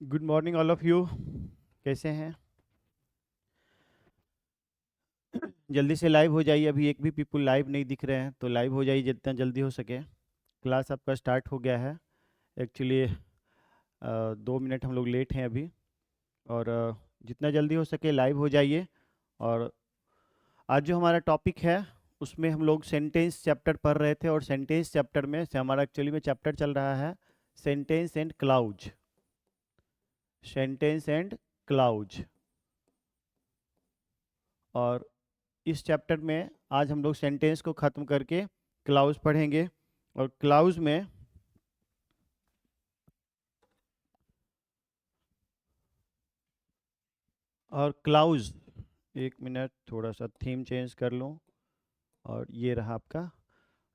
Good morning all of you. कैसे हैं? जल्दी से लाइव हो जाइए। अभी एक भी पीपल लाइव नहीं दिख रहे हैं, तो लाइव हो जाइए जितना जल्दी हो सके। क्लास आपका स्टार्ट हो गया है। एक्चुअली 2 मिनट हम लोग लेट हैं अभी। और जितना जल्दी हो सके लाइव हो जाइए। और आज जो हमारा टॉपिक है उसमें हम लोग सेंटेंस चैप्टर पढ़ रहे थे, और सेंटेंस चैप्टर में से हमारा एक्चुअली में चैप्टर चल रहा है sentence and clause. Sentence and clause. और इस चैप्टर में आज हम लोग सेंटेंस को ख़त्म करके क्लाउज पढ़ेंगे। और क्लाउज में एक मिनट, थोड़ा सा थीम चेंज कर लूँ। और ये रहा आपका,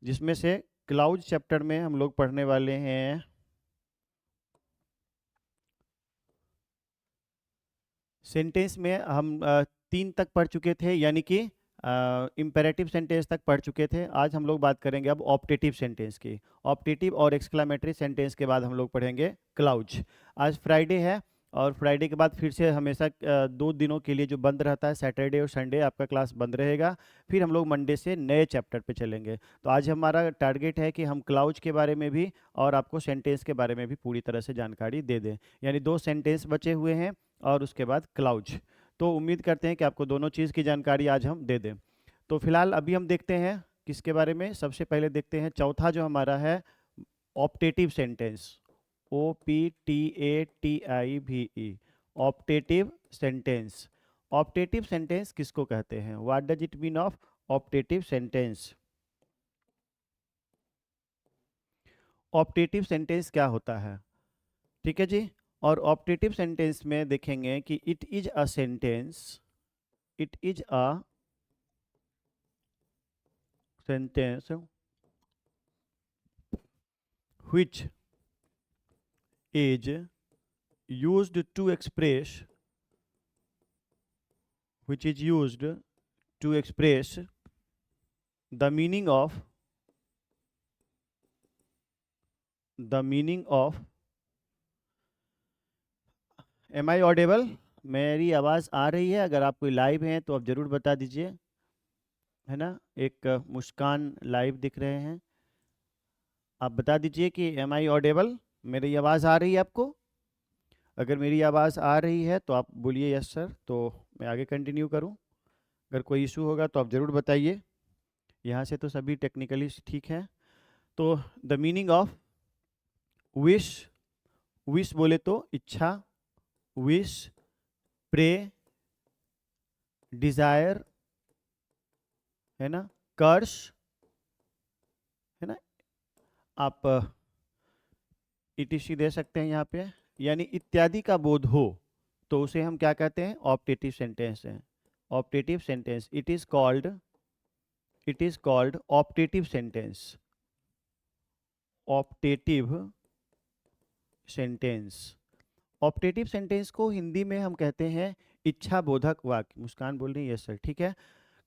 जिसमें से क्लाउज चैप्टर में हम लोग पढ़ने वाले हैं सेंटेंस में हम 3 तक पढ़ चुके थे, यानी कि इम्पेरेटिव सेंटेंस तक पढ़ चुके थे। आज हम लोग बात करेंगे अब ऑप्टेटिव सेंटेंस की। ऑप्टेटिव और एक्सक्लामेटरी सेंटेंस के बाद हम लोग पढ़ेंगे क्लाउज। आज फ्राइडे है, और फ्राइडे के बाद फिर से हमेशा 2 दिनों के लिए जो बंद रहता है, सैटरडे और संडे आपका क्लास बंद रहेगा। फिर हम लोग मंडे से नए चैप्टर पे चलेंगे। तो आज हमारा टारगेट है कि हम क्लाउज के बारे में भी और आपको सेंटेंस के बारे में भी पूरी तरह से जानकारी दे दें। यानी 2 सेंटेंस बचे हुए हैं और उसके बाद क्लाउज। तो उम्मीद करते हैं कि आपको दोनों चीज़ की जानकारी आज हम दे दें। तो फिलहाल अभी हम देखते हैं किसके बारे में। सबसे पहले देखते हैं चौथा जो हमारा है optative sentence. OPTATIVE। Optative sentence. Optative sentence किसको कहते हैं? What does it mean of optative sentence? Optative sentence क्या होता है? ठीक है जी। और ऑप्टेटिव सेंटेंस में देखेंगे कि it is a sentence, it is a sentence which is used to express, which is used to express the meaning of, the meaning of, am I audible? मेरी आवाज़ आ रही है? अगर आप कोई लाइव हैं तो आप ज़रूर बता दीजिए, है ना। एक मुस्कान लाइव दिख रहे हैं। आप बता दीजिए कि एम आई ऑडेबल, मेरी आवाज़ आ रही है आपको? अगर मेरी आवाज़ आ रही है तो आप बोलिए यस सर, तो मैं आगे कंटिन्यू करूं। अगर कोई इशू होगा तो आप ज़रूर बताइए। यहाँ से तो सभी टेक्निकली ठीक है। तो the meaning of wish, wish बोले तो इच्छा, विश, प्रे, डिजायर, है ना, कर्स, है ना। आप ईटीसी दे सकते हैं यहाँ पे, यानी इत्यादि का बोध हो तो उसे हम क्या कहते हैं? ऑप्टेटिव सेंटेंस है। Optative sentence, it is called, it is called optative sentence. Optative sentence. Optative sentence को हिंदी में हम कहते हैं इच्छा बोधक वाक्य। मुस्कान बोल रही है यस सर, ठीक है,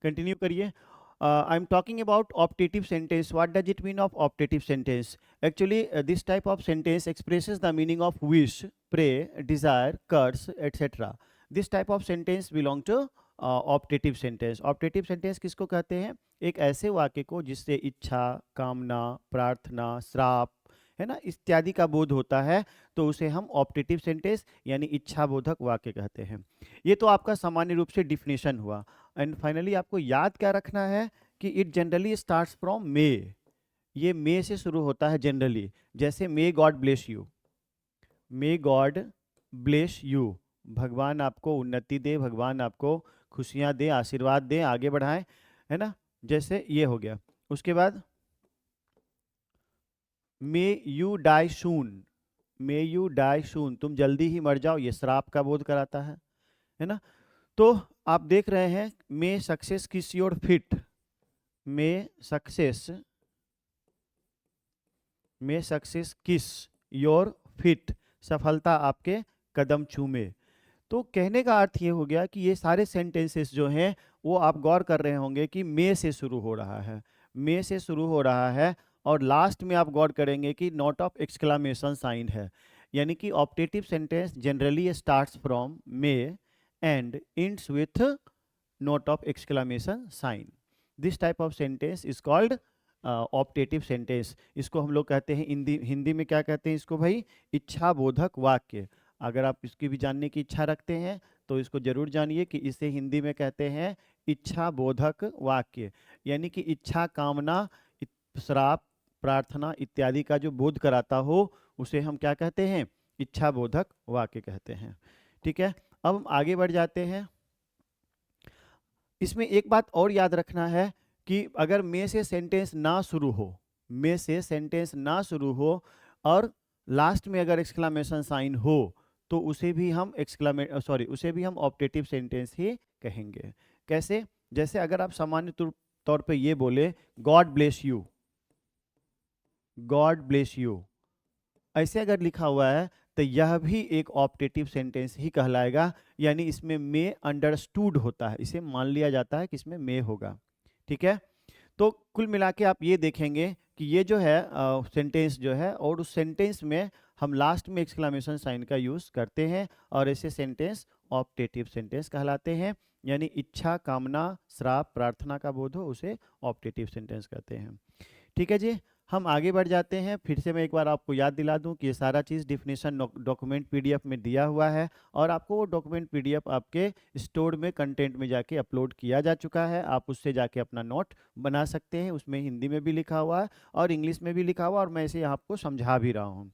कंटिन्यू करिए। I am talking about optative sentence. What does it mean of optative sentence? Actually, this type of sentence expresses the meaning of wish, pray, desire, curse, etc. This type of sentence belong to optative sentence. Optative sentence किसको कहते हैं? एक ऐसे वाक्य को जिससे इच्छा, कामना, प्रार्थना, श्राप, है ना, इत्यादि का बोध होता है, तो उसे हम ऑप्टेटिव सेंटेंस यानी इच्छा बोधक वाक्य कहते हैं। ये तो आपका सामान्य रूप से डिफिनेशन हुआ। एंड फाइनली आपको याद क्या रखना है कि इट जनरली स्टार्ट्स फ्रॉम मे। ये मे से शुरू होता है जनरली। जैसे may God bless you, may God bless you, भगवान आपको उन्नति दे, भगवान आपको खुशियां दे, आशीर्वाद दे, आगे बढ़ाए, है ना। जैसे ये हो गया। उसके बाद may you die soon, may you die soon, तुम जल्दी ही मर जाओ, ये श्राप का बोध कराता है ना। तो आप देख रहे हैं may success kiss your feet, may success, may success kiss your feet, सफलता आपके कदम चूमे। तो कहने का अर्थ ये हो गया कि ये सारे सेंटेंसेस जो हैं वो आप गौर कर रहे होंगे कि मे से शुरू हो रहा है, मे से शुरू हो रहा है, और लास्ट में आप गौर करेंगे कि नोट ऑफ एक्सक्लामेशन साइन है। यानी कि optative sentence generally starts from may and ends with note of exclamation sign. This type of sentence is called optative sentence. इसको हम लोग कहते हैं हिंदी में क्या कहते हैं इसको भाई, इच्छा बोधक वाक्य. अगर आप इसकी भी जानने की इच्छा रखते हैं तो इसको जरूर जानिए कि इसे हिंदी में कहते हैं इच्छा बोधक वाक्य. यानी कि इच्छा, कामना, श्राप, प्रार्थना इत्यादि का जो बोध कराता हो उसे हम क्या कहते हैं, इच्छा बोधक वाक्य कहते हैं. ठीक है, अब हम आगे बढ़ जाते हैं. इसमें एक बात और याद रखना है कि अगर मे से सेंटेंस ना शुरू हो, मे से सेंटेंस ना शुरू हो और लास्ट में अगर एक्सक्लेमेशन साइन हो तो उसे भी हम उसे भी हम ऑप्टेटिव सेंटेंस ही कहेंगे. कैसे? जैसे अगर आप सामान्य तौर पे ये बोले God bless you, God bless you, ऐसे अगर लिखा हुआ है तो यह भी एक ऑप्टेटिव सेंटेंस ही कहलाएगा. यानी इसमें मे अंडरस्टूड होता है, इसे मान लिया जाता है कि इसमें मे होगा. ठीक है, तो कुल मिला के आप ये देखेंगे कि ये जो है सेंटेंस जो है, और उस सेंटेंस में हम लास्ट में एक्सक्लेमेशन साइन का यूज करते हैं और ऐसे सेंटेंस ऑप्टेटिव सेंटेंस कहलाते हैं. यानी इच्छा, कामना, श्राप, प्रार्थना का बोध हो उसे ऑप्टेटिव सेंटेंस कहते हैं. ठीक है जी, हम आगे बढ़ जाते हैं. फिर से मैं एक बार आपको याद दिला दूं कि ये सारा चीज़ डिफिनेशन डॉक्यूमेंट पीडीएफ में दिया हुआ है और आपको वो डॉक्यूमेंट पीडीएफ आपके स्टोर में कंटेंट में जाके अपलोड किया जा चुका है. आप उससे जाके अपना नोट बना सकते हैं. उसमें हिंदी में भी लिखा हुआ है और इंग्लिश में भी लिखा हुआ है और मैं इसे आपको समझा भी रहा हूँ.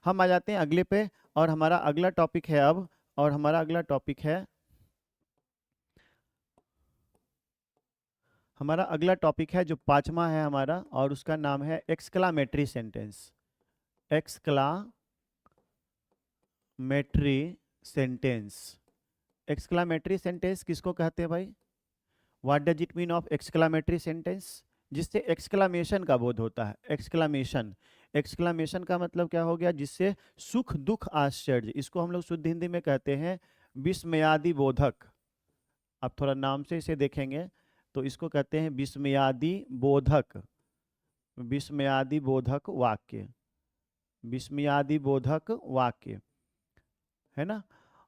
हम आ जाते हैं अगले पे और हमारा अगला टॉपिक है अब, और हमारा अगला टॉपिक है, हमारा अगला टॉपिक है जो पांचवा है हमारा, और उसका नाम है exclamatory sentence. Exclamatory sentence. Exclamatory sentence किसको कहते हैं भाई? What does it mean of exclamatory sentence? जिससे एक्सक्लामेशन का बोध होता है. एक्सक्लामेशन, एक्सक्लामेशन का मतलब क्या हो गया? जिससे सुख, दुख, आश्चर्य, इसको हम लोग शुद्ध हिंदी में कहते हैं विस्मयादि बोधक. आप थोड़ा नाम से इसे देखेंगे तो इसको कहते हैं विस्मयादि बोधक, विस्मयादि बोधक वाक्य, विस्मयादि बोधक वाक्य, है ना.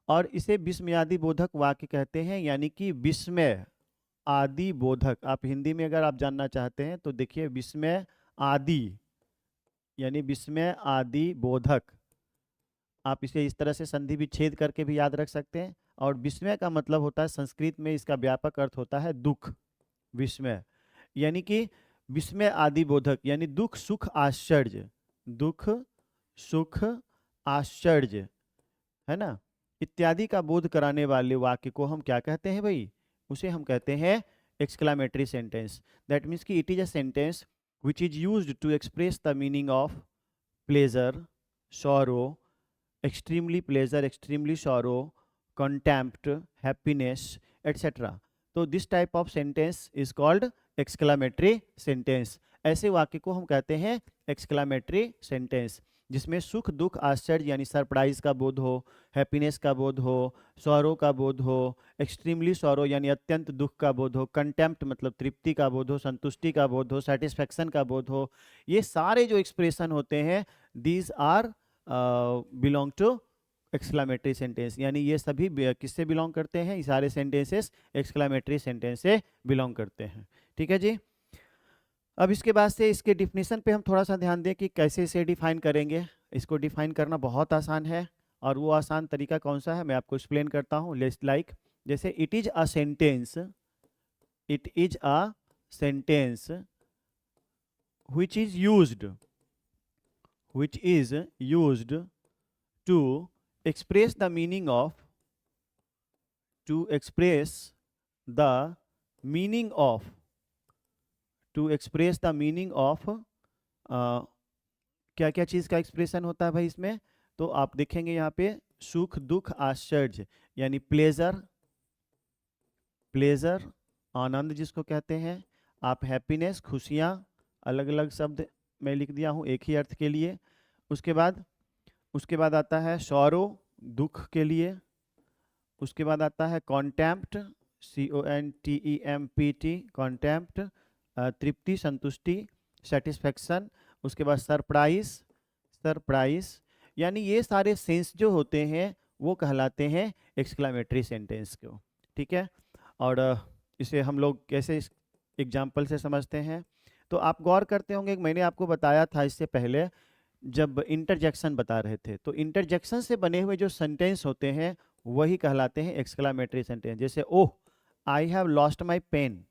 और इसे विस्मयादि बोधक वाक्य कहते हैं. यानी कि विस्मय आदि बोधक. आप हिंदी में अगर आप जानना चाहते हैं तो देखिए विस्मय आदि, यानी विस्मय आदि बोधक. आप इसे इस तरह से संधि विच्छेद करके भी याद रख सकते हैं. और विस्मय का मतलब होता है, संस्कृत में इसका व्यापक अर्थ होता है दुख. विस्मय यानी कि विस्मय आदि बोधक यानी दुख, सुख, आश्चर्य, दुख, सुख, आश्चर्य, है ना, इत्यादि का बोध कराने वाले वाक्य को हम क्या कहते हैं भाई? उसे हम कहते हैं एक्सक्लामेटरी सेंटेंस. दैट मीन्स कि it is a sentence which is used to express the meaning of pleasure, sorrow, extremely pleasure, extremely sorrow, contempt, happiness, etc. तो this type of sentence is called exclamatory sentence. ऐसे वाक्य को हम कहते हैं exclamatory sentence, जिसमें सुख, दुख, आश्चर्य यानी सरप्राइज का बोध हो, हैप्पीनेस का बोध हो, सॉरो का बोध हो, एक्सट्रीमली सॉरो यानी अत्यंत दुख का बोध हो, कंटेम्प्ट मतलब तृप्ति का बोध हो, संतुष्टि का बोध हो, सेटिस्फैक्शन का बोध हो. ये सारे जो एक्सप्रेशन होते हैं these are belong to exclamatory sentence. यानी ये सभी किससे बिलोंग करते हैं? ये सारे सेंटेंसेस एक्सक्लामेटरी सेंटेंस से बिलोंग करते हैं. ठीक है जी. अब इसके बाद से इसके डिफिनेशन पे हम थोड़ा सा ध्यान दें कि कैसे इसे डिफाइन करेंगे. इसको डिफाइन करना बहुत आसान है, और वो आसान तरीका कौन सा है मैं आपको एक्सप्लेन करता हूँ. लाइक जैसे it is a sentence, it is a sentence which is used to express the meaning of, to express the meaning of, to express the meaning of क्या क्या चीज़ का एक्सप्रेशन होता है भाई इसमें? तो आप देखेंगे यहाँ पे सुख, दुख, आश्चर्य यानी प्लेजर, प्लेजर आनंद जिसको कहते हैं. आप हैप्पीनेस, खुशियाँ, अलग अलग शब्द मैं लिख दिया हूँ एक ही अर्थ के लिए. उसके बाद आता है सॉरो, दुख के लिए. उसके बाद आता है कॉन्टेम्प्ट, CONTEMPT, कॉन्टेम्प्ट तृप्ति, संतुष्टि, सेटिस्फैक्शन. उसके बाद सरप्राइज, सरप्राइज यानी ये सारे सेंस जो होते हैं वो कहलाते हैं एक्सक्लामेटरी सेंटेंस को, ठीक है। और इसे हम लोग कैसे एग्जाम्पल से समझते हैं, तो आप गौर करते होंगे, मैंने आपको बताया था इससे पहले जब इंटरजेक्शन बता रहे थे, तो इंटरजेक्शन से बने हुए जो सेंटेंस होते हैं वही कहलाते हैं एक्सक्लामेटरी सेंटेंस। जैसे oh I have lost my pen,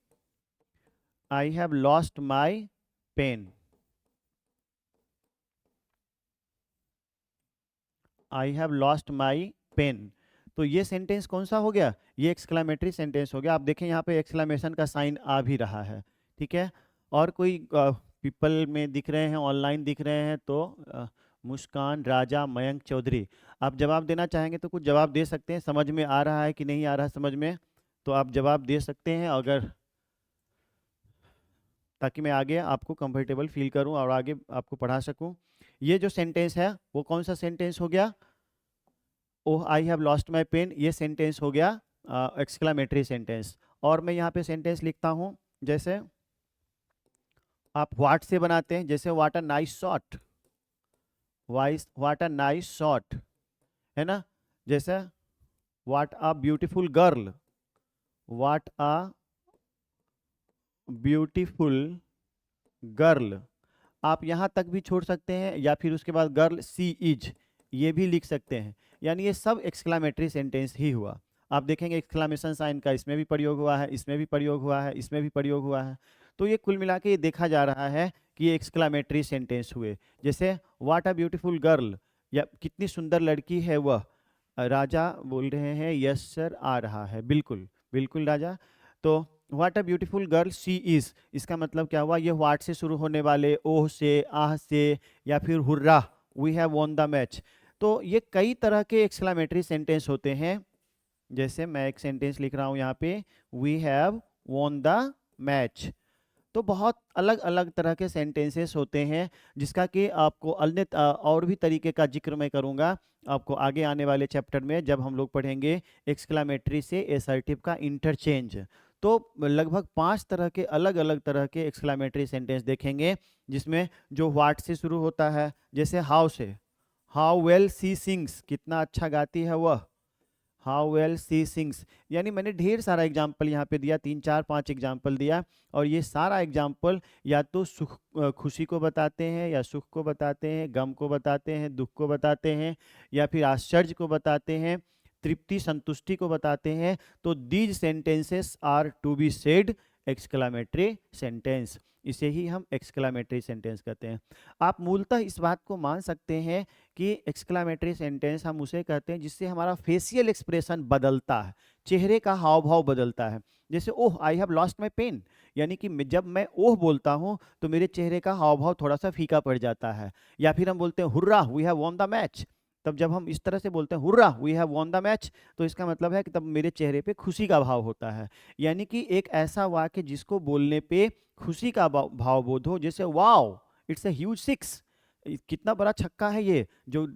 I have lost my pen, I have lost my pen, तो ये सेंटेंस कौन सा हो गया, ये एक्सक्लामेटरी सेंटेंस हो गया। आप देखें यहाँ पे एक्सक्लामेशन का साइन आ भी रहा है, ठीक है। और कोई पीपल में दिख रहे हैं, ऑनलाइन दिख रहे हैं, तो मुस्कान, राजा, मयंक चौधरी, आप जवाब देना चाहेंगे तो कुछ जवाब दे सकते हैं। समझ में आ रहा है कि नहीं आ रहा है समझ में, तो आप जवाब दे सकते हैं, अगर, ताकि मैं आगे आपको कंफर्टेबल फील करूं और आगे आपको पढ़ा सकूं। ये जो सेंटेंस है वो कौन सा सेंटेंस हो गया, oh I have lost my pen, ये सेंटेंस हो गया एक्सक्लामेटरी सेंटेंस। और मैं यहाँ पे सेंटेंस लिखता हूँ, जैसे आप व्हाट से बनाते हैं, जैसे what a nice shot, what a nice shot, है ना। जैसे what a beautiful girl, what a beautiful girl, आप यहाँ तक भी छोड़ सकते हैं, या फिर उसके बाद गर्ल सी इज, ये भी लिख सकते हैं। यानी ये सब एक्सक्लामेटरी सेंटेंस ही हुआ। आप देखेंगे एक्सक्लामेशन साइन का इसमें भी प्रयोग हुआ है, इसमें भी प्रयोग हुआ है, इसमें भी प्रयोग हुआ है। तो ये कुल मिला के ये देखा जा रहा है कि ये एक्सक्लामेटरी सेंटेंस हुए। जैसे व्हाट अ ब्यूटीफुल गर्ल, या कितनी सुंदर लड़की है वह। राजा बोल रहे हैं यस सर आ रहा है, बिल्कुल बिल्कुल राजा। तो what a beautiful girl she is, इसका मतलब क्या हुआ, ये व्हाट से शुरू होने वाले ओह से, आह से, या फिर hurrah we have won the match, तो ये कई तरह के एक्सक्लामेटरी सेंटेंस होते हैं। जैसे मैं एक सेंटेंस लिख रहा हूं यहाँ पे, we have won the match. तो बहुत अलग अलग तरह के सेंटेंसेस होते हैं, जिसका कि आपको अन्य और भी तरीके का जिक्र मैं करूंगा आपको आगे आने वाले चैप्टर में, जब हम लोग पढ़ेंगे एक्सक्लामेटरी से एसर्टिव का इंटरचेंज। तो लगभग 5 तरह के अलग अलग तरह के एक्सक्लामेटरी सेंटेंस देखेंगे, जिसमें जो व्हाट से शुरू होता है, जैसे हाउ से, हाउ वेल सी सिंग्स, कितना अच्छा गाती है वह, हाउ वेल सी सिंग्स। यानी मैंने ढेर सारा एग्जाम्पल यहाँ पे दिया, 3 4 5 एग्जाम्पल दिया, और ये सारा एग्जाम्पल या तो सुख खुशी को बताते हैं, या सुख को बताते हैं, गम को बताते हैं, दुख को बताते हैं, या फिर आश्चर्य को बताते हैं, तृप्ति संतुष्टि को बताते हैं। तो these sentences are to be said exclamatory sentence, इसे ही हम एक्सक्लामेटरी सेंटेंस कहते हैं। आप मूलतः इस बात को मान सकते हैं कि एक्सक्लामेटरी सेंटेंस हम उसे कहते हैं जिससे हमारा फेशियल एक्सप्रेशन बदलता है, चेहरे का हाव भाव बदलता है। जैसे oh I have lost my pen, यानी कि जब मैं ओह बोलता हूं तो मेरे चेहरे का हाव भाव थोड़ा सा फीका पड़ जाता है। या फिर हम बोलते हैं hurrah we have won the match, तब जब हम इस तरह से बोलते हैं hurrah we have won the match, तो इसका मतलब है कि तब मेरे चेहरे पे खुशी का भाव होता है। यानी कि एक ऐसा वाक्य जिसको बोलने पे खुशी का भाव बोध हो, जैसे wow it's a huge six, कितना बड़ा छक्का है ये जो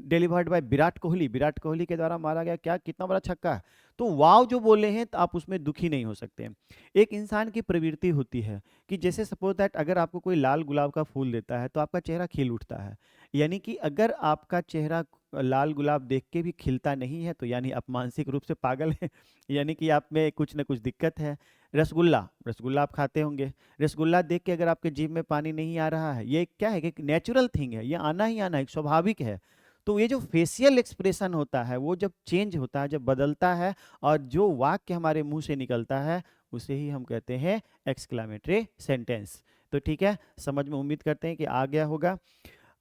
डिलीवर्ड बाय विराट कोहली, विराट कोहली के द्वारा मारा गया, क्या कितना बड़ा छक्का है। तो वाव जो बोले हैं तो आप उसमें दुखी नहीं हो सकते। एक इंसान की प्रवृत्ति होती है कि जैसे सपोज दैट अगर आपको कोई लाल गुलाब का फूल देता है तो आपका चेहरा खिल उठता है। यानी कि अगर आपका चेहरा लाल गुलाब देख के भी खिलता नहीं है तो यानी आप मानसिक रूप से पागल हैं, यानी कि आप में कुछ ना कुछ दिक्कत है। रसगुल्ला, रसगुल्ला आप खाते होंगे, रसगुल्ला देख के अगर आपके जीभ में पानी नहीं आ रहा है, ये क्या है कि नेचुरल थिंग है, ये आना ही आना है, स्वाभाविक है। तो ये जो फेशियल एक्सप्रेशन होता है वो जब चेंज होता है, जब बदलता है, और जो वाक्य हमारे मुंह से निकलता है उसे ही हम कहते हैं एक्सक्लामेटरी सेंटेंस। तो ठीक है, समझ में उम्मीद करते हैं कि आ गया होगा।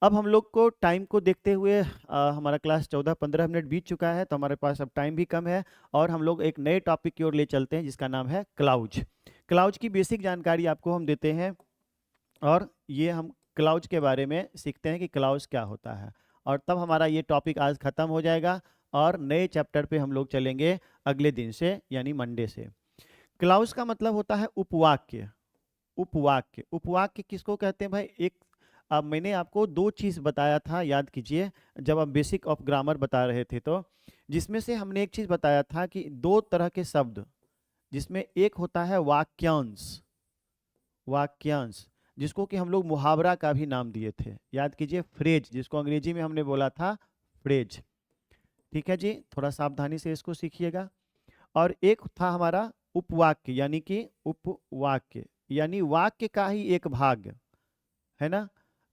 अब हम लोग को टाइम को देखते हुए हमारा क्लास 14-15 मिनट बीत चुका है, तो हमारे पास अब टाइम भी कम है, और हम लोग एक नए टॉपिक की ओर ले चलते हैं जिसका नाम है क्लाउज। क्लाउज की बेसिक जानकारी आपको हम देते हैं, और ये हम क्लाउज के बारे में सीखते हैं कि क्लाउज क्या होता है, और तब हमारा ये टॉपिक आज खत्म हो जाएगा, और नए चैप्टर पे हम लोग चलेंगे अगले दिन से, यानी मंडे से। क्लाउज का मतलब होता है उपवाक्य। उपवाक्य, उपवाक्य किसको कहते हैं भाई, एक अब मैंने आपको 2 चीज बताया था, याद कीजिए, जब हम बेसिक ऑफ ग्रामर बता रहे थे, तो जिसमें से हमने एक चीज बताया था कि 2 तरह के शब्द, जिसमें एक होता है वाक्यांश, वाक्यांश, जिसको कि हम लोग मुहावरा का भी नाम दिए थे, याद कीजिए, फ्रेज, जिसको अंग्रेजी में हमने बोला था फ्रेज। ठीक है जी, थोड़ा सावधानी से इसको सीखिएगा। और एक था हमारा उपवाक्य, यानी कि उपवाक्य यानी वाक्य का ही एक भाग, है ना,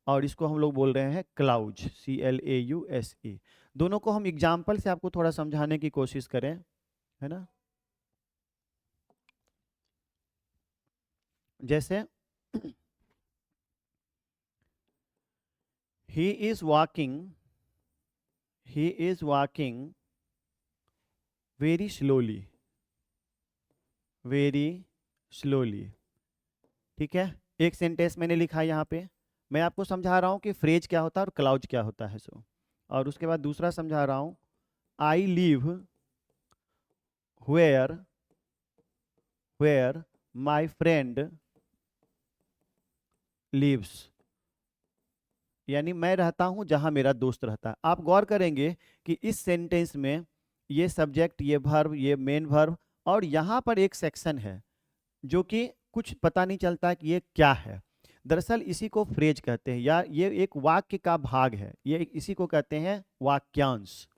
और इसको हम लोग बोल रहे हैं क्लाउज, CLAUSE। दोनों को हम एग्जाम्पल से आपको थोड़ा समझाने की कोशिश करें, है ना। जैसे he is walking very slowly, very slowly। ठीक है, एक सेंटेंस मैंने लिखा है यहाँ पे, मैं आपको समझा रहा हूँ कि फ्रेज क्या होता है और क्लाउज क्या होता है सो। और उसके बाद दूसरा समझा रहा हूँ, I live where my friend lives, यानी मैं रहता हूं जहां मेरा दोस्त रहता है। आप गौर करेंगे कि इस सेंटेंस में ये सब्जेक्ट, ये वर्ब, ये मेन वर्ब, और यहाँ पर एक सेक्शन है जो कि कुछ पता नहीं चलता कि ये क्या है। दरअसल इसी को फ्रेज कहते हैं, या ये एक वाक्य का भाग है, ये इसी को कहते हैं वाक्यांश।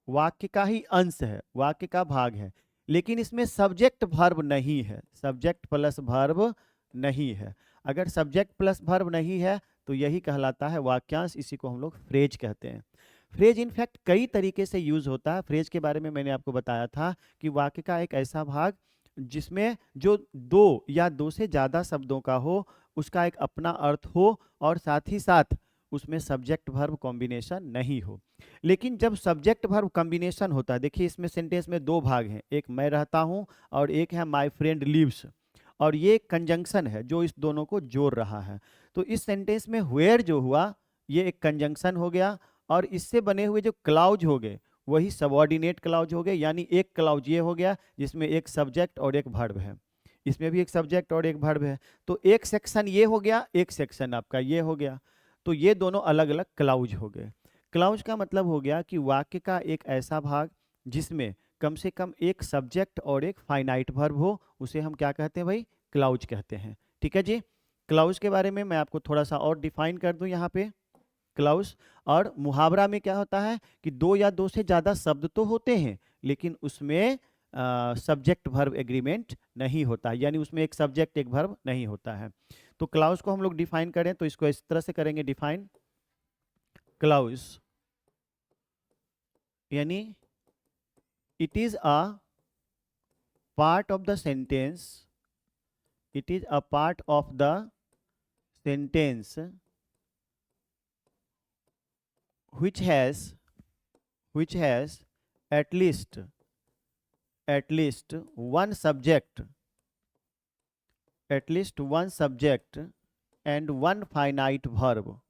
वाक्य का ही अंश है, वाक्य का भाग है, लेकिन इसमें सब्जेक्ट वर्ब नहीं है, सब्जेक्ट प्लस वर्ब नहीं है। अगर सब्जेक्ट प्लस वर्ब नहीं है तो यही कहलाता है वाक्यांश, इसी को हम लोग फ्रेज कहते हैं। फ्रेज इनफैक्ट कई तरीके से यूज होता है। फ्रेज के बारे में मैंने आपको बताया था कि वाक्य का एक ऐसा भाग जिसमें जो दो या दो से ज़्यादा शब्दों का हो, उसका एक अपना अर्थ हो, और साथ ही साथ उसमें सब्जेक्ट वर्ब कॉम्बिनेशन नहीं हो। लेकिन जब सब्जेक्ट वर्ब कॉम्बिनेशन होता है, देखिए इसमें सेंटेंस में दो भाग हैं, एक मैं रहता हूँ और एक है माय फ्रेंड लिव्स, और ये कंजंक्शन है जो इस दोनों को जोड़ रहा है। तो इस सेंटेंस में वेयर जो हुआ ये एक कंजंक्शन हो गया, और इससे बने हुए जो क्लाउज हो गए वही सबऑर्डिनेट क्लाउज हो गए, यानी एक क्लाउज ये हो गया जिसमें एक सब्जेक्ट और एक वर्ब है, इसमें भी एक सब्जेक्ट और एक वर्ब है। तो एक सेक्शन ये हो गया, एक सेक्शन आपका ये हो गया, तो ये दोनों अलग अलग क्लाउज हो गए। क्लाउज का मतलब हो गया कि वाक्य का एक ऐसा भाग जिसमें कम से कम एक सब्जेक्ट और एक फाइनाइट वर्ब हो, उसे हम क्या कहते हैं भाई, क्लाउज कहते हैं। ठीक है जी, क्लाउज के बारे में मैं आपको थोड़ा सा और डिफाइन कर दूं यहाँ पे। क्लाउज और मुहावरा में क्या होता है कि दो या दो से ज़्यादा शब्द तो होते हैं, लेकिन उसमें सब्जेक्ट वर्ब एग्रीमेंट नहीं होता, यानी उसमें एक सब्जेक्ट एक वर्ब नहीं होता है। तो क्लाउज को हम लोग डिफाइन करें तो इसको इस तरह से करेंगे डिफाइन। क्लाउज यानी it is a part of the sentence, it is a part of the sentence which has at least one subject, and one finite verb,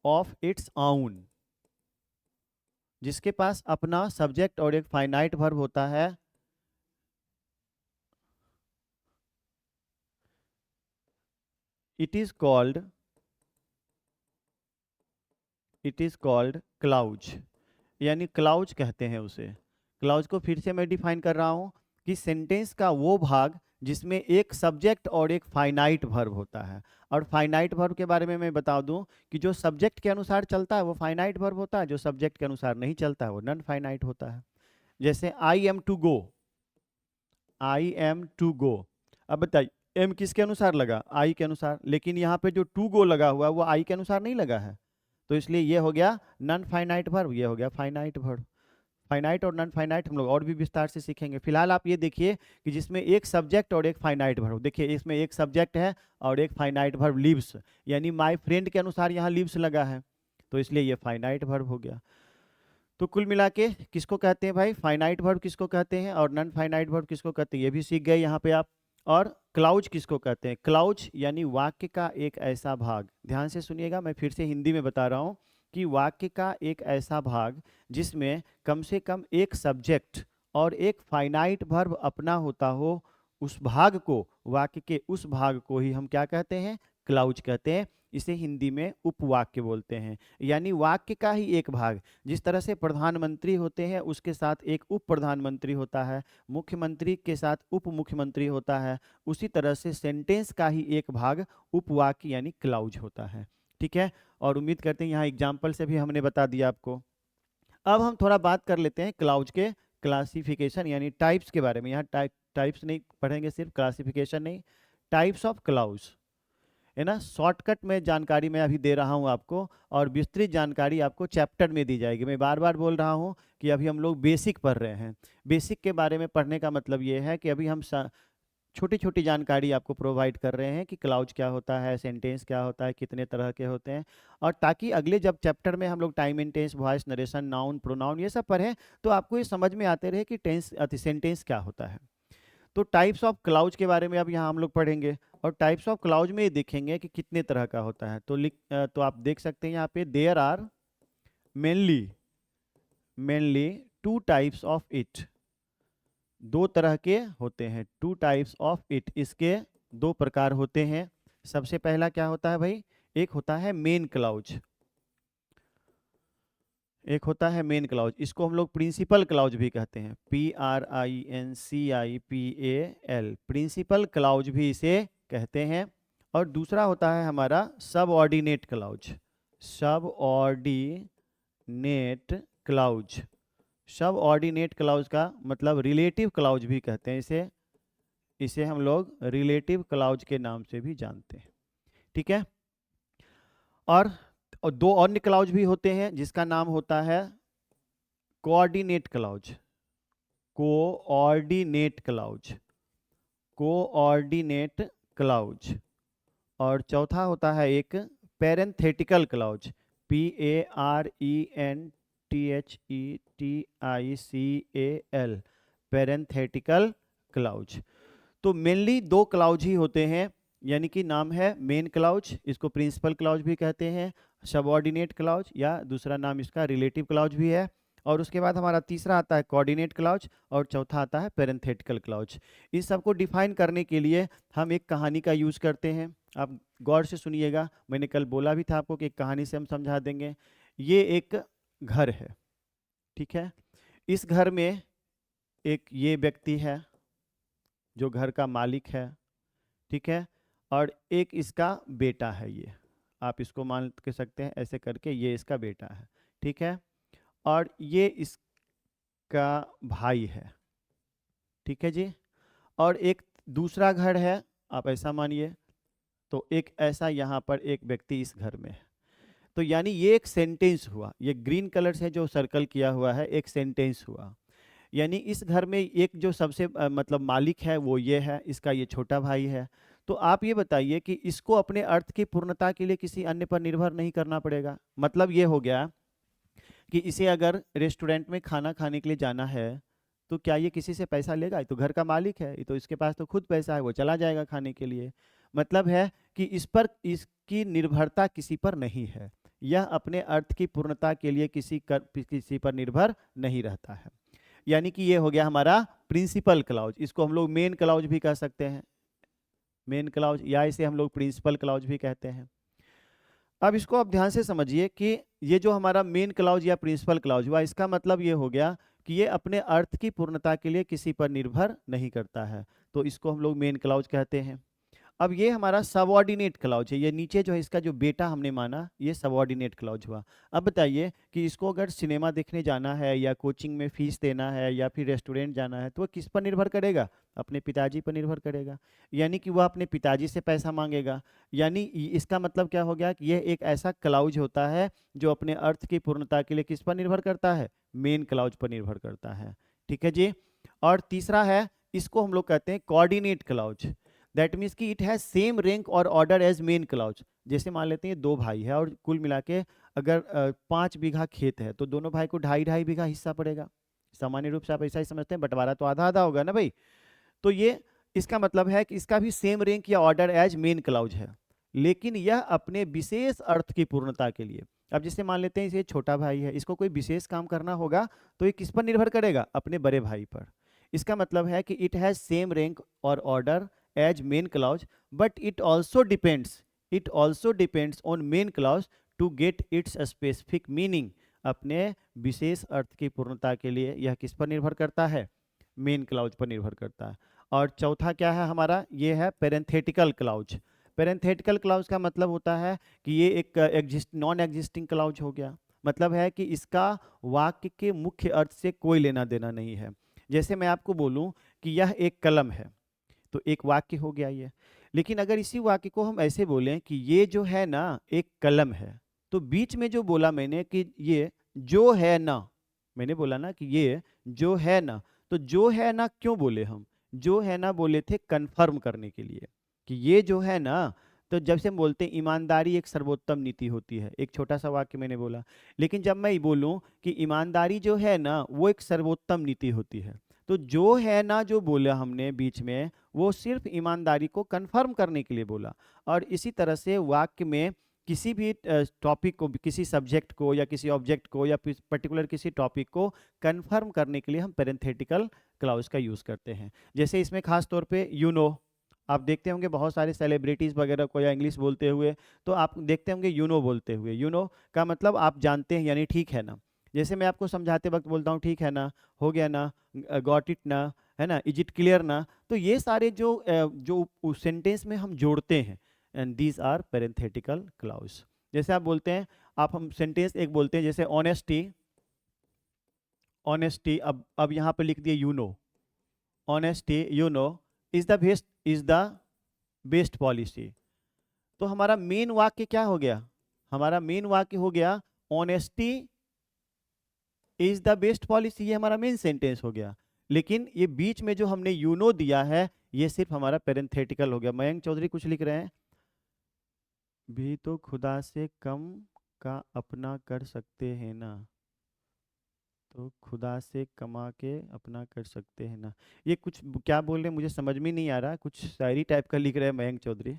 of its own, जिसके पास अपना सब्जेक्ट और एक फाइनाइट वर्ब होता है। It is called clause, यानी clause कहते हैं उसे। क्लाउज को फिर से मैं डिफाइन कर रहा हूं कि सेंटेंस का वो भाग जिसमें एक सब्जेक्ट और एक फाइनाइट वर्ब होता है। और फाइनाइट वर्ब के बारे में मैं बता दूं कि जो सब्जेक्ट के अनुसार चलता है वो फाइनाइट वर्ब होता है, जो सब्जेक्ट के अनुसार नहीं चलता है वो नॉन फाइनाइट होता है। जैसे आई एम टू गो, अब बताइए एम किसके अनुसार लगा, आई के अनुसार, लेकिन यहाँ पे जो टू गो लगा हुआ है वो आई के अनुसार नहीं लगा है, तो इसलिए ये हो गया नॉन फाइनाइट वर्ब, ये हो गया फाइनाइट वर्ब। फाइनाइट और नॉन फाइनाइट हम लोग और भी विस्तार से सीखेंगे। फिलहाल आप ये देखिए कि जिसमें एक सब्जेक्ट और एक फाइनाइट वर्ब, देखिए इसमें एक सब्जेक्ट है और एक फाइनाइट वर्ब लिव्स, यानी माय फ्रेंड के अनुसार यहाँ लिव्स लगा है, तो इसलिए ये फाइनाइट वर्ब हो गया। तो कुल मिला के किसको कहते हैं भाई, फाइनाइट वर्ब किसको कहते हैं और नॉन फाइनाइट वर्ब किसको कहते हैं, ये भी सीख गए यहाँ पे आप। और क्लाउज किसको कहते हैं, क्लाउज यानी वाक्य का एक ऐसा भाग, ध्यान से सुनिएगा, मैं फिर से हिंदी में बता रहा हूँ कि वाक्य का एक ऐसा भाग जिसमें कम से कम एक सब्जेक्ट और एक फाइनाइट वर्ब अपना होता हो, उस भाग को, वाक्य के उस भाग को ही हम क्या कहते हैं, क्लाउज कहते हैं। इसे हिंदी में उपवाक्य बोलते हैं, यानी वाक्य का ही एक भाग। जिस तरह से प्रधानमंत्री होते हैं उसके साथ एक उप प्रधानमंत्री होता है, मुख्यमंत्री के साथ उप मुख्यमंत्री होता है, उसी तरह से सेंटेंस का ही एक भाग उपवाक्य यानी क्लाउज होता है। ठीक है, और उम्मीद करते हैं यहाँ एग्जाम्पल से भी हमने बता दिया आपको। अब हम थोड़ा बात कर लेते हैं क्लाउज के क्लासिफिकेशन यानी टाइप्स के बारे में। यहाँ टाइप्स नहीं पढ़ेंगे, सिर्फ क्लासिफिकेशन नहीं, टाइप्स ऑफ क्लाउज है ना। शॉर्टकट में जानकारी मैं अभी दे रहा हूँ आपको, और विस्तृत जानकारी आपको चैप्टर में दी जाएगी। मैं बार बार बोल रहा हूँ कि अभी हम लोग बेसिक पढ़ रहे हैं। बेसिक के बारे में पढ़ने का मतलब ये है कि अभी हम छोटी छोटी जानकारी आपको प्रोवाइड कर रहे हैं कि क्लाउज क्या होता है, सेंटेंस क्या होता है, कितने तरह के होते हैं, और ताकि अगले जब चैप्टर में हम लोग time and tense, voice, narration, noun, pronoun ये सब पढ़ें तो आपको ये समझ में आते रहे कि टेंस सेंटेंस क्या होता है। तो टाइप्स ऑफ क्लाउज के बारे में अब यहाँ हम लोग पढ़ेंगे, और टाइप्स ऑफ क्लाउज में ये देखेंगे कि कितने तरह का होता है। तो आप देख सकते हैं यहाँ पे there are mainly 2 types of it. 2 तरह के होते हैं, 2 टाइप्स ऑफ इट, इसके 2 प्रकार होते हैं। सबसे पहला क्या होता है भाई, एक होता है मेन क्लाउज, एक होता है मेन क्लाउज, इसको हम लोग प्रिंसिपल क्लाउज भी कहते हैं, PRINCIPAL, प्रिंसिपल क्लाउज भी इसे कहते हैं। और दूसरा होता है हमारा subordinate clause, subordinate clause. Subordinate clause का मतलब रिलेटिव क्लाउज भी कहते हैं इसे, इसे हम लोग रिलेटिव क्लाउज के नाम से भी जानते हैं। ठीक है, और 2 अन्य क्लाउज भी होते हैं जिसका नाम होता है coordinate clause, coordinate clause, coordinate clause. और चौथा होता है एक parenthetical clause, PARENTHETICAL, parenthetical clause. तो मेनली 2 क्लाउज ही होते हैं, यानी कि नाम है मेन क्लाउज, इसको प्रिंसिपल क्लाउज भी कहते हैं, सबऑर्डिनेट क्लाउज, या दूसरा नाम इसका रिलेटिव क्लाउज भी है। और उसके बाद हमारा तीसरा आता है कोऑर्डिनेट क्लाउज, और चौथा आता है पैरेंथेटिकल क्लाउज। इस सबको डिफाइन करने के लिए हम एक कहानी का यूज करते हैं। आप गौर से सुनिएगा, मैंने कल बोला भी था आपको कि एक कहानी से हम समझा देंगे। ये एक घर है, ठीक है, इस घर में एक ये व्यक्ति है जो घर का मालिक है, ठीक है, और एक इसका बेटा है, ये आप इसको मान के सकते हैं ऐसे करके, ये इसका बेटा है, ठीक है, और ये इसका भाई है, ठीक है जी। और एक दूसरा घर है, आप ऐसा मानिए, तो एक ऐसा यहाँ पर एक व्यक्ति इस घर में है। तो यानी ये एक सेंटेंस हुआ, ये ग्रीन कलर से जो सर्कल किया हुआ है एक सेंटेंस हुआ। यानी इस घर में एक जो सबसे मतलब मालिक है वो ये है, इसका ये छोटा भाई है। तो आप ये बताइए कि इसको अपने अर्थ की पूर्णता के लिए किसी अन्य पर निर्भर नहीं करना पड़ेगा। मतलब ये हो गया कि इसे अगर रेस्टोरेंट में खाना खाने के लिए जाना है तो क्या ये किसी से पैसा लेगा? ये तो घर का मालिक है, ये तो इसके पास तो खुद पैसा है, वो चला जाएगा खाने के लिए। मतलब है कि इस पर इसकी निर्भरता किसी पर नहीं है, यह अपने अर्थ की पूर्णता के लिए किसी पर निर्भर नहीं रहता है। यानी कि ये हो गया हमारा प्रिंसिपल क्लाउज, इसको हम लोग मेन क्लाउज भी कह सकते हैं, मेन क्लाउज, या इसे हम लोग प्रिंसिपल क्लाउज भी कहते हैं। अब इसको आप ध्यान से समझिए कि ये जो हमारा मेन क्लाउज या प्रिंसिपल क्लाउज हुआ, इसका मतलब ये हो गया कि ये अपने अर्थ की पूर्णता के लिए किसी पर निर्भर नहीं करता है, तो इसको हम लोग मेन क्लाउज कहते हैं। अब ये हमारा सबऑर्डिनेट क्लाउज है, ये नीचे जो है इसका जो बेटा हमने माना, ये सबऑर्डिनेट क्लाउज हुआ। अब बताइए कि इसको अगर सिनेमा देखने जाना है, या कोचिंग में फीस देना है, या फिर रेस्टोरेंट जाना है, तो वो किस पर निर्भर करेगा? अपने पिताजी पर निर्भर करेगा। यानी कि वह अपने पिताजी से पैसा मांगेगा। यानी इसका मतलब क्या हो गया कि यह एक ऐसा क्लाउज होता है जो अपने अर्थ की पूर्णता के लिए किस पर निर्भर करता है? मेन क्लाउज पर निर्भर करता है, ठीक है जी। और तीसरा है, इसको हम लोग कहते हैं कोऑर्डिनेट क्लाउज। दैट मीन्स कि इट हैज सेम रैंक और ऑर्डर एज मेन क्लाउज। जैसे मान लेते हैं 2 भाई है और कुल मिला के अगर 5 बीघा खेत है तो दोनों भाई को 2.5 बीघा हिस्सा पड़ेगा। सामान्य रूप से आप ऐसा ही समझते हैं, बंटवारा तो आधा आधा होगा ना भाई। तो ये इसका मतलब है कि इसका भी सेम रैंक या ऑर्डर एज मेन क्लाउज है, लेकिन यह अपने विशेष अर्थ की पूर्णता के लिए। अब जैसे मान लेते हैं इसे छोटा भाई है, इसको कोई विशेष काम करना होगा तो ये किस पर निर्भर करेगा? अपने बड़े भाई पर। इसका मतलब है कि इट हैज सेम रैंक और order as main clause, but it also depends it also depends on main clause to get its specific meaning. अपने विशेष अर्थ की पूर्णता के लिए यह किस पर निर्भर करता है? मेन क्लाउज पर निर्भर करता है। और चौथा क्या है हमारा? ये है पेरेंथेटिकल क्लाउज। पेरेंथेटिकल क्लाउज का मतलब होता है कि ये एक नॉन एग्जिस्टिंग क्लाउज हो गया। मतलब है कि इसका वाक्य के मुख्य अर्थ से कोई लेना देना नहीं है। जैसे मैं आपको बोलूं कि यह एक कलम है, तो एक वाक्य हो गया ये। लेकिन अगर इसी वाक्य को हम ऐसे बोलें कि ये जो है ना एक कलम है, तो बीच में जो बोला मैंने कि ये जो है ना, मैंने बोला ना कि ये जो है ना, तो जो है ना क्यों बोले हम? जो है ना बोले थे कंफर्म करने के लिए कि ये जो है ना। तो जब से हम बोलते हैं ईमानदारी एक सर्वोत्तम नीति होती है, एक छोटा सा वाक्य मैंने बोला। लेकिन जब मैं बोलूं कि ईमानदारी जो है ना वो एक सर्वोत्तम नीति होती है, तो जो है ना जो बोला हमने बीच में, वो सिर्फ ईमानदारी को कंफर्म करने के लिए बोला। और इसी तरह से वाक्य में किसी भी टॉपिक को, किसी सब्जेक्ट को या किसी ऑब्जेक्ट को या पर्टिकुलर किसी टॉपिक को कंफर्म करने के लिए हम पेरेंथेटिकल क्लाउज का यूज करते हैं। जैसे इसमें खास तौर पे यू नो, आप देखते होंगे बहुत सारे सेलिब्रिटीज वगैरह को या इंग्लिश बोलते हुए, तो आप देखते होंगे यू नो बोलते हुए। यू नो का मतलब आप जानते हैं, यानी ठीक है ना। जैसे मैं आपको समझाते वक्त बोलता हूँ ठीक है ना, हो गया ना, गॉट इट ना, है ना, इज इट क्लियर ना। तो ये सारे जो सेंटेंस में हम जोड़ते हैं, एंड दीज आर पेरेंथेटिकल क्लाउज। जैसे आप बोलते हैं, आप हम सेंटेंस एक बोलते हैं जैसे ऑनेस्टी, ऑनेस्टी, अब यहाँ पे लिख दिए you know. Honesty you know is the best policy. तो हमारा मेन वाक्य क्या हो गया? हमारा मेन वाक्य हो गया honesty is the best policy, ये हमारा मेन सेंटेंस हो गया। लेकिन ये बीच में जो हमने यू नो दिया है, ये सिर्फ हमारा पेरेंथेटिकल हो गया। मयंक चौधरी कुछ लिख रहे हैं, भी तो खुदा से कम का अपना कर सकते हैं ना, तो खुदा से कमा के अपना कर सकते हैं ना। ये कुछ क्या बोल रहे हैं मुझे समझ में नहीं आ रहा, कुछ शायरी टाइप का लिख रहे हैं मयंक चौधरी।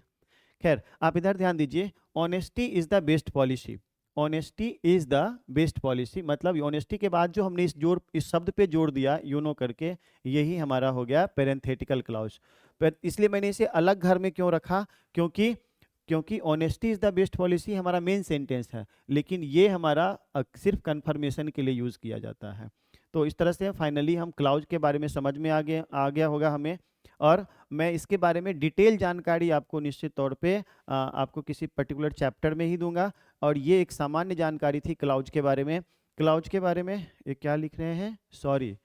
खैर, आप इधर ध्यान दीजिए, honesty is the best policy. Honesty is the best policy मतलब ऑनेस्टी के बाद जो हमने इस शब्द पे जोड़ दिया यू नो करके, यही हमारा हो गया पेरेंथेटिकल क्लाउज। पर इसलिए मैंने इसे अलग घर में क्यों रखा? क्योंकि क्योंकि honesty is the best policy हमारा मेन सेंटेंस है, लेकिन ये हमारा सिर्फ कंफर्मेशन के लिए यूज किया जाता है। तो इस तरह से फाइनली हम क्लाउज के बारे में समझ में आ गया होगा हमें। और मैं इसके बारे में डिटेल जानकारी आपको निश्चित तौर पे आपको किसी पर्टिकुलर चैप्टर में ही दूंगा। और ये एक सामान्य जानकारी थी क्लाउज के बारे में। क्लाउज के बारे में ये क्या लिख रहे हैं, सॉरी,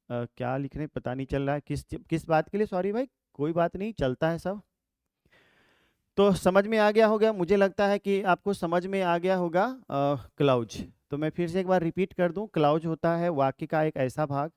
क्या लिख रहे हैं पता नहीं चल रहा है, किस बात के लिए सॉरी भाई? कोई बात नहीं, चलता है सब। तो समझ में आ गया होगा, मुझे लगता है कि आपको समझ में आ गया होगा क्लाउज। तो मैं फिर से एक बार रिपीट कर दूं, क्लाउज होता है वाक्य का एक ऐसा भाग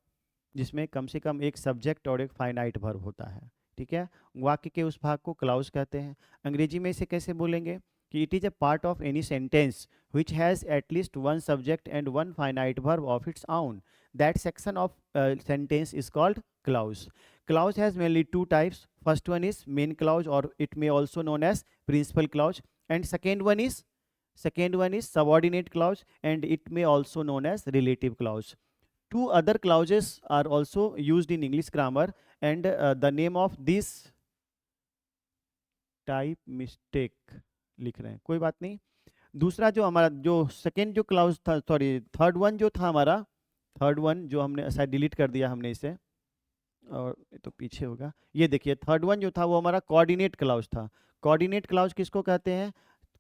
जिसमें कम से कम एक सब्जेक्ट और एक फाइनाइट वर्ब होता है। ठीक है, वाक्य के उस भाग को क्लाउज कहते हैं। अंग्रेजी में इसे कैसे बोलेंगे कि it is a part of any sentence which has at least one subject and one finite verb of its own. That section of sentence is called clause. Clause has mainly two types. First one is main clause, or it may also known as principal clause, and second one is subordinate clause, and it may also known as relative clause. Two other clauses are also used in English grammar, and the name of this type mistake लिख रहे हैं, कोई बात नहीं। दूसरा जो हमारा जो सेकेंड जो क्लाउज था, सॉरी थर्ड वन जो था हमारा, थर्ड वन जो हमने शायद डिलीट कर दिया हमने इसे, और ये तो पीछे होगा। ये देखिए थर्ड वन जो था वो हमारा कोऑर्डिनेट क्लाउज था। कोऑर्डिनेट क्लाउज किसको कहते हैं?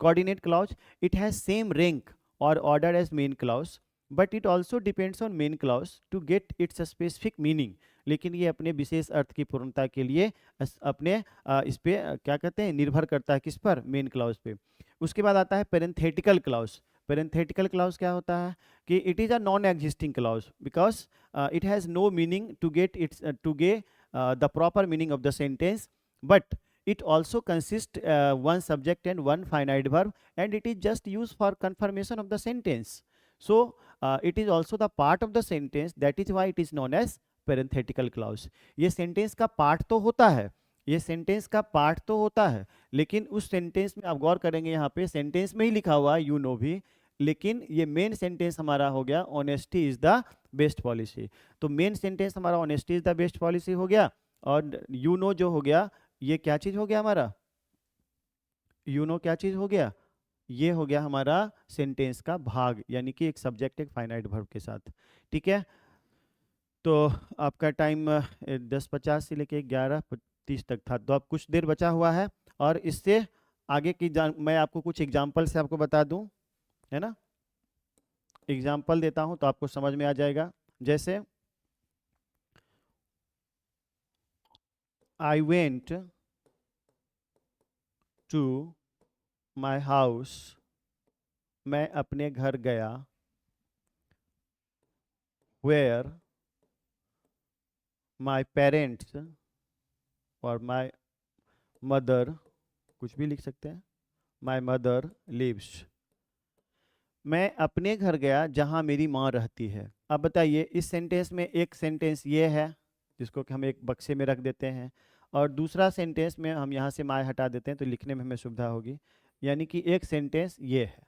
Coordinate clause, it has same rank और order as main clause, but it also depends on main clause to get its specific meaning. लेकिन ये अपने विशेष अर्थ की पूर्णता के लिए अपने इस पे क्या कहते हैं, निर्भर करता है किस पर? मेन क्लाउज पे। उसके बाद आता है पेरेंथेटिकल क्लाउज। पेरेंथेटिकल क्लाउज क्या होता है कि it is a non existing clause because it has no meaning to get the proper meaning of the sentence, but it also consists one subject and one finite verb, and it is just used for confirmation of the sentence. So it is also the part of the sentence, that is why it is known as parenthetical clause. ये sentence का part तो होता है, ये sentence का part तो होता है, लेकिन उस सेंटेंस में आप गौर करेंगे यहाँ पे सेंटेंस में ही लिखा हुआ है यू नो भी, लेकिन ये मेन सेंटेंस हमारा हो गया honesty is the best policy. तो मेन सेंटेंस हमारा honesty is the best policy हो गया, और यू नो जो हो गया ये क्या चीज हो गया हमारा? यू नो क्या चीज़ हो गया, ये हो गया हमारा सेंटेंस का भाग, यानी कि एक सब्जेक्ट एक फाइनाइट वर्ब के साथ। ठीक है, तो आपका टाइम 10:50 से लेके 11:30 तक था, तो अब कुछ देर बचा हुआ है, और इससे आगे की मैं आपको कुछ एग्जाम्पल से आपको बता दूं, है ना। एग्जाम्पल देता हूं तो आपको समझ में आ जाएगा। जैसे I went to my house, मैं अपने घर गया, वेयर माई पेरेंट्स और माई मदर, कुछ भी लिख सकते हैं, माई मदर लिव्स। मैं अपने घर गया जहां मेरी माँ रहती है। अब बताइए, इस सेंटेंस में एक सेंटेंस ये है जिसको कि हम एक बक्से में रख देते हैं, और दूसरा सेंटेंस में हम यहाँ से माय हटा देते हैं तो लिखने में हमें सुविधा होगी। यानी कि एक सेंटेंस ये है,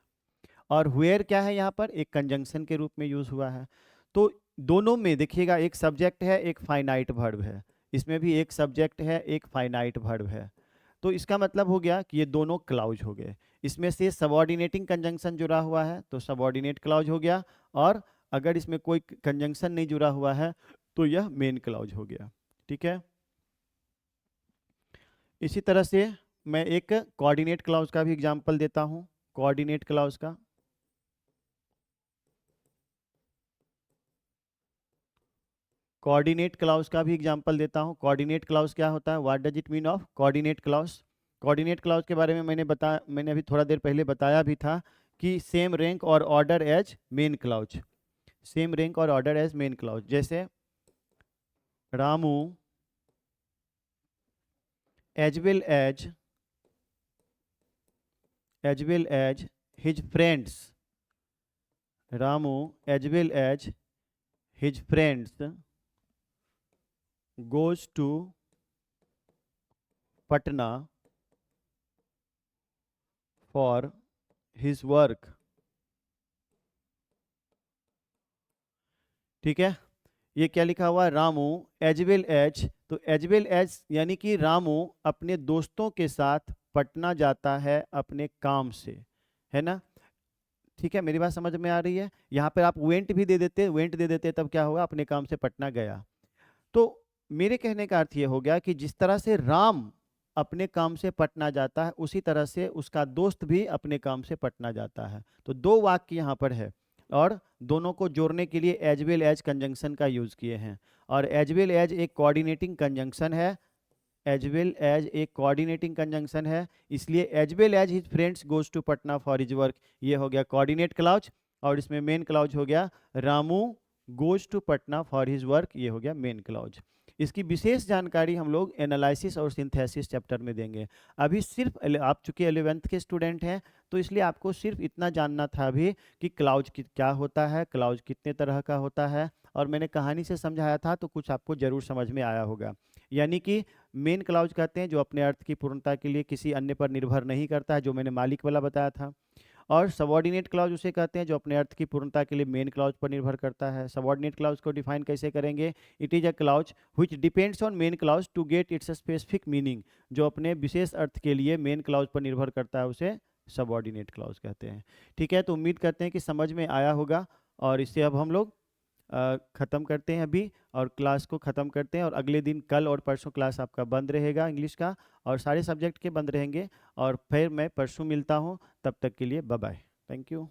और वेयर क्या है, यहाँ पर एक कंजंक्शन के रूप में यूज हुआ है। तो दोनों में देखिएगा, एक सब्जेक्ट है एक फाइनाइट वर्ब है, इसमें भी एक सब्जेक्ट है एक फाइनाइट वर्ब है। तो इसका मतलब हो गया कि ये दोनों क्लाउज हो गए। इसमें से सबऑर्डिनेटिंग कंजंक्शन जुड़ा हुआ है तो सबऑर्डिनेट क्लाउज हो गया, और अगर इसमें कोई कंजंक्शन नहीं जुड़ा हुआ है तो यह मेन क्लाउज हो गया। ठीक है, इसी तरह से मैं एक कोऑर्डिनेट क्लाउज का भी एग्जांपल देता हूं। कोऑर्डिनेट क्लाउज का, कोऑर्डिनेट क्लाउज का भी एग्जांपल देता हूं। कोऑर्डिनेट क्लाउज क्या होता है, what does it mean of coordinate clause. Coordinate clause के बारे में मैंने अभी थोड़ा देर पहले बताया भी था कि सेम रैंक और order as main clause, same rank और ऑर्डर एज मेन क्लाउज। जैसे Ramu as well as his friends, Ramu as well as his friends goes to Patna for his work। ठीक है, ये क्या लिखा हुआ है, रामू एज वेल एज, तो एज वेल एज यानी कि रामू अपने दोस्तों के साथ पटना जाता है अपने काम से, है ना। ठीक है, मेरी बात समझ में आ रही है। यहाँ पर आप वेंट भी दे देते, वेंट दे देते तब क्या होगा, अपने काम से पटना गया। तो मेरे कहने का अर्थ ये हो गया कि जिस तरह से राम अपने काम से पटना जाता है, उसी तरह से उसका दोस्त भी अपने काम से पटना जाता है। तो दो वाक्य यहाँ पर है, और दोनों को जोड़ने के लिए एज वेल एज कंजंक्शन का यूज किए हैं। और एज वेल एज एक कोऑर्डिनेटिंग कंजंक्शन है, एज वेल एज एक कोऑर्डिनेटिंग कंजंक्शन है, इसलिए as well as his friends goes to Patna for his work, ये हो गया कोऑर्डिनेट क्लाउज। और इसमें मेन क्लाउज हो गया Ramu goes to Patna for his work, ये हो गया मेन क्लाउज। इसकी विशेष जानकारी हम लोग एनालिसिस और सिंथेसिस चैप्टर में देंगे। अभी सिर्फ आप चूंकि 11th के स्टूडेंट हैं, तो इसलिए आपको सिर्फ इतना जानना था अभी कि क्लाउज क्या होता है, क्लाउज कितने तरह का होता है, और मैंने कहानी से समझाया था तो कुछ आपको जरूर समझ में आया होगा। यानी कि मेन क्लाउज कहते हैं जो अपने अर्थ की पूर्णता के लिए किसी अन्य पर निर्भर नहीं करता है, जो मैंने मालिक वाला बताया था। और सबऑर्डिनेट क्लाउज उसे कहते हैं जो अपने अर्थ की पूर्णता के लिए मेन क्लाउज पर निर्भर करता है। सबऑर्डिनेट क्लाउज को डिफाइन कैसे करेंगे, it is a clause which depends on main clause to get its specific meaning, जो अपने विशेष अर्थ के लिए मेन क्लाउज पर निर्भर करता है उसे सबऑर्डिनेट क्लाउज कहते हैं। ठीक है, तो उम्मीद करते हैं कि समझ में आया होगा, और इससे अब हम लोग ख़त्म करते हैं अभी, और क्लास को ख़त्म करते हैं। और अगले दिन कल और परसों क्लास आपका बंद रहेगा इंग्लिश का, और सारे सब्जेक्ट के बंद रहेंगे। और फिर मैं परसों मिलता हूँ, तब तक के लिए बाय बाय, थैंक यू।